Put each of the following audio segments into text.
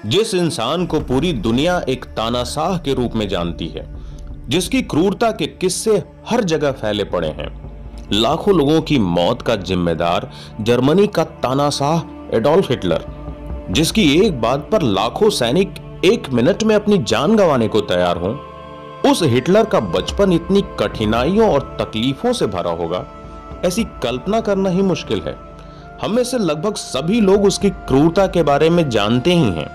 जिस इंसान को पूरी दुनिया एक तानाशाह के रूप में जानती है, जिसकी क्रूरता के किस्से हर जगह फैले पड़े हैं, लाखों लोगों की मौत का जिम्मेदार जर्मनी का तानाशाह एडोल्फ हिटलर, जिसकी एक बात पर लाखों सैनिक एक मिनट में अपनी जान गंवाने को तैयार हों, उस हिटलर का बचपन इतनी कठिनाइयों और तकलीफों से भरा होगा, ऐसी कल्पना करना ही मुश्किल है। हम में से लगभग सभी लोग उसकी क्रूरता के बारे में जानते ही हैं।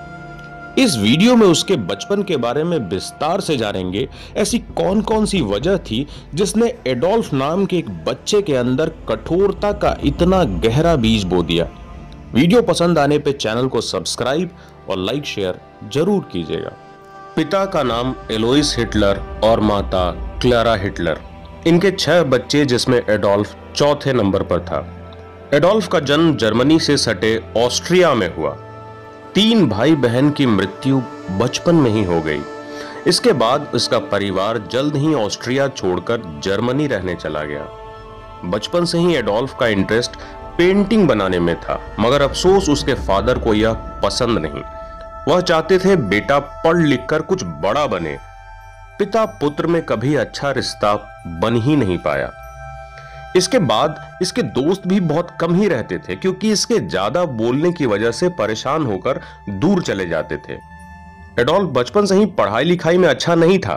इस वीडियो में उसके बचपन के बारे में विस्तार से जानेंगे। ऐसी कौन कौन सी वजह थी जिसने एडोल्फ नाम के एक बच्चे के अंदर कठोरता का इतना गहरा बीज बो दिया। वीडियो पसंद आने पे चैनल को सब्सक्राइब और लाइक शेयर जरूर कीजिएगा। पिता का नाम एलोइस हिटलर और माता क्लारा हिटलर। इनके 6 बच्चे, जिसमें एडोल्फ चौथे नंबर पर था। एडोल्फ का जन्म जर्मनी से सटे ऑस्ट्रिया में हुआ। 3 भाई बहन की मृत्यु बचपन में ही हो गई। इसके बाद उसका परिवार जल्द ही ऑस्ट्रिया छोड़कर जर्मनी रहने चला गया। बचपन से ही एडोल्फ का इंटरेस्ट पेंटिंग बनाने में था, मगर अफसोस उसके फादर को यह पसंद नहीं। वह चाहते थे बेटा पढ़ लिख कर कुछ बड़ा बने। पिता पुत्र में कभी अच्छा रिश्ता बन ही नहीं पाया। इसके बाद इसके दोस्त भी बहुत कम ही रहते थे, क्योंकि इसके ज्यादा बोलने की वजह से परेशान होकर दूर चले जाते थे। एडोल्फ बचपन से ही पढ़ाई लिखाई में अच्छा नहीं था,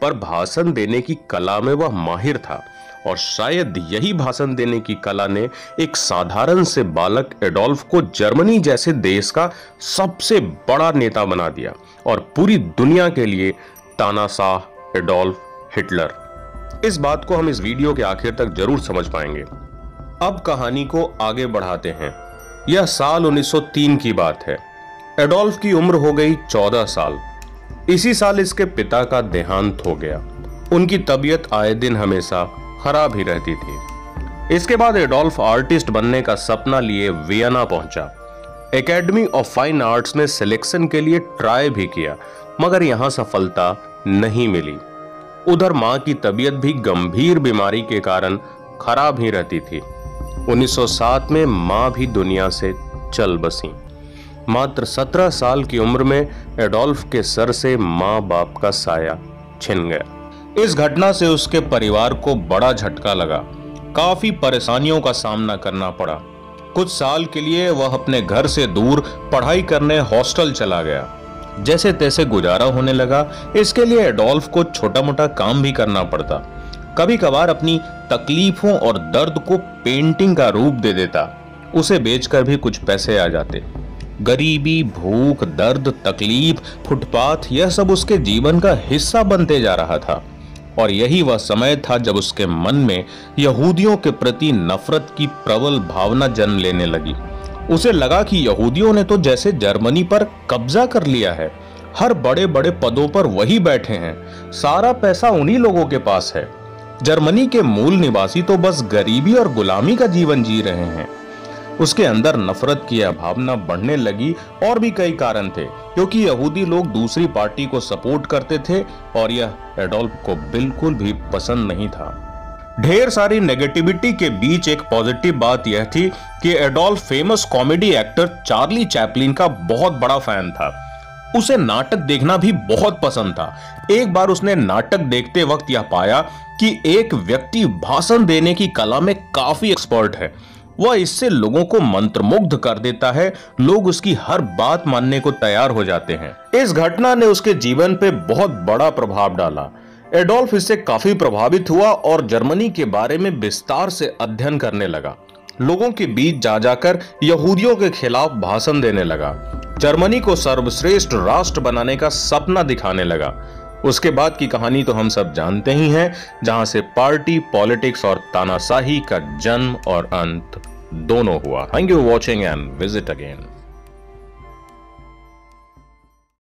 पर भाषण देने की कला में वह माहिर था, और शायद यही भाषण देने की कला ने एक साधारण से बालक एडोल्फ को जर्मनी जैसे देश का सबसे बड़ा नेता बना दिया और पूरी दुनिया के लिए तानाशाह एडोल्फ हिटलर। इस बात को हम इस वीडियो के आखिर तक जरूर समझ पाएंगे। अब कहानी को आगे बढ़ाते हैं। यह साल 1903 की बात है। एडोल्फ की उम्र हो गई 14 साल। इसी साल इसके पिता का देहांत हो गया। उनकी तबीयत आए दिन हमेशा खराब ही रहती थी। इसके बाद एडोल्फ आर्टिस्ट बनने का सपना लिए वियना पहुंचा। एकेडमी ऑफ फाइन आर्ट्स में सिलेक्शन के लिए ट्राई भी किया, मगर यहां सफलता नहीं मिली। उधर मां की तबीयत भी गंभीर बीमारी के कारण खराब ही रहती थी। 1907 में मां भी दुनिया से चल बसी। मात्र 17 साल की उम्र में एडोल्फ के सर से मां बाप का साया छिन गया। इस घटना से उसके परिवार को बड़ा झटका लगा। काफी परेशानियों का सामना करना पड़ा। कुछ साल के लिए वह अपने घर से दूर पढ़ाई करने हॉस्टल चला गया। जैसे तैसे गुजारा होने लगा। इसके लिए एडोल्फ को छोटा मोटा काम भी करना पड़ता। कभी कभार अपनी तकलीफों और दर्द को पेंटिंग का रूप दे देता। उसे बेचकर भी कुछ पैसे आ जाते। गरीबी, भूख, दर्द, तकलीफ, फुटपाथ, यह सब उसके जीवन का हिस्सा बनते जा रहा था। और यही वह समय था जब उसके मन में यहूदियों के प्रति नफरत की प्रबल भावना जन्म लेने लगी। उसे लगा कि यहूदियों ने तो जैसे जर्मनी पर कब्जा कर लिया है। हर बड़े बड़े पदों पर वही बैठे हैं। सारा पैसा उन्हीं लोगों के पास है। जर्मनी के मूल निवासी तो बस गरीबी और गुलामी का जीवन जी रहे हैं। उसके अंदर नफरत की भावना बढ़ने लगी। और भी कई कारण थे, क्योंकि यहूदी लोग दूसरी पार्टी को सपोर्ट करते थे और यह एडोल्फ को बिल्कुल भी पसंद नहीं था। ढेर सारी नेगेटिविटी के बीच एक पॉजिटिव बात यह थी कि Adolf famous comedy actor Charlie Chaplin का बहुत बड़ा फैन था। उसे नाटक देखना भी बहुत पसंद था। एक बार उसने नाटक देखते वक्त यह पाया कि एक व्यक्ति भाषण देने की कला में काफी एक्सपर्ट है। वह इससे लोगों को मंत्रमुग्ध कर देता है। लोग उसकी हर बात मानने को तैयार हो जाते हैं। इस घटना ने उसके जीवन पे बहुत बड़ा प्रभाव डाला। एडोल्फ इससे काफी प्रभावित हुआ और जर्मनी के बारे में विस्तार से अध्ययन करने लगा। लोगों के बीच जा जाकर यहूदियों के खिलाफ भाषण देने लगा। जर्मनी को सर्वश्रेष्ठ राष्ट्र बनाने का सपना दिखाने लगा। उसके बाद की कहानी तो हम सब जानते ही हैं, जहां से पार्टी, पॉलिटिक्स और तानाशाही का जन्म और अंत दोनों हुआ। Thank you for watching and visit again.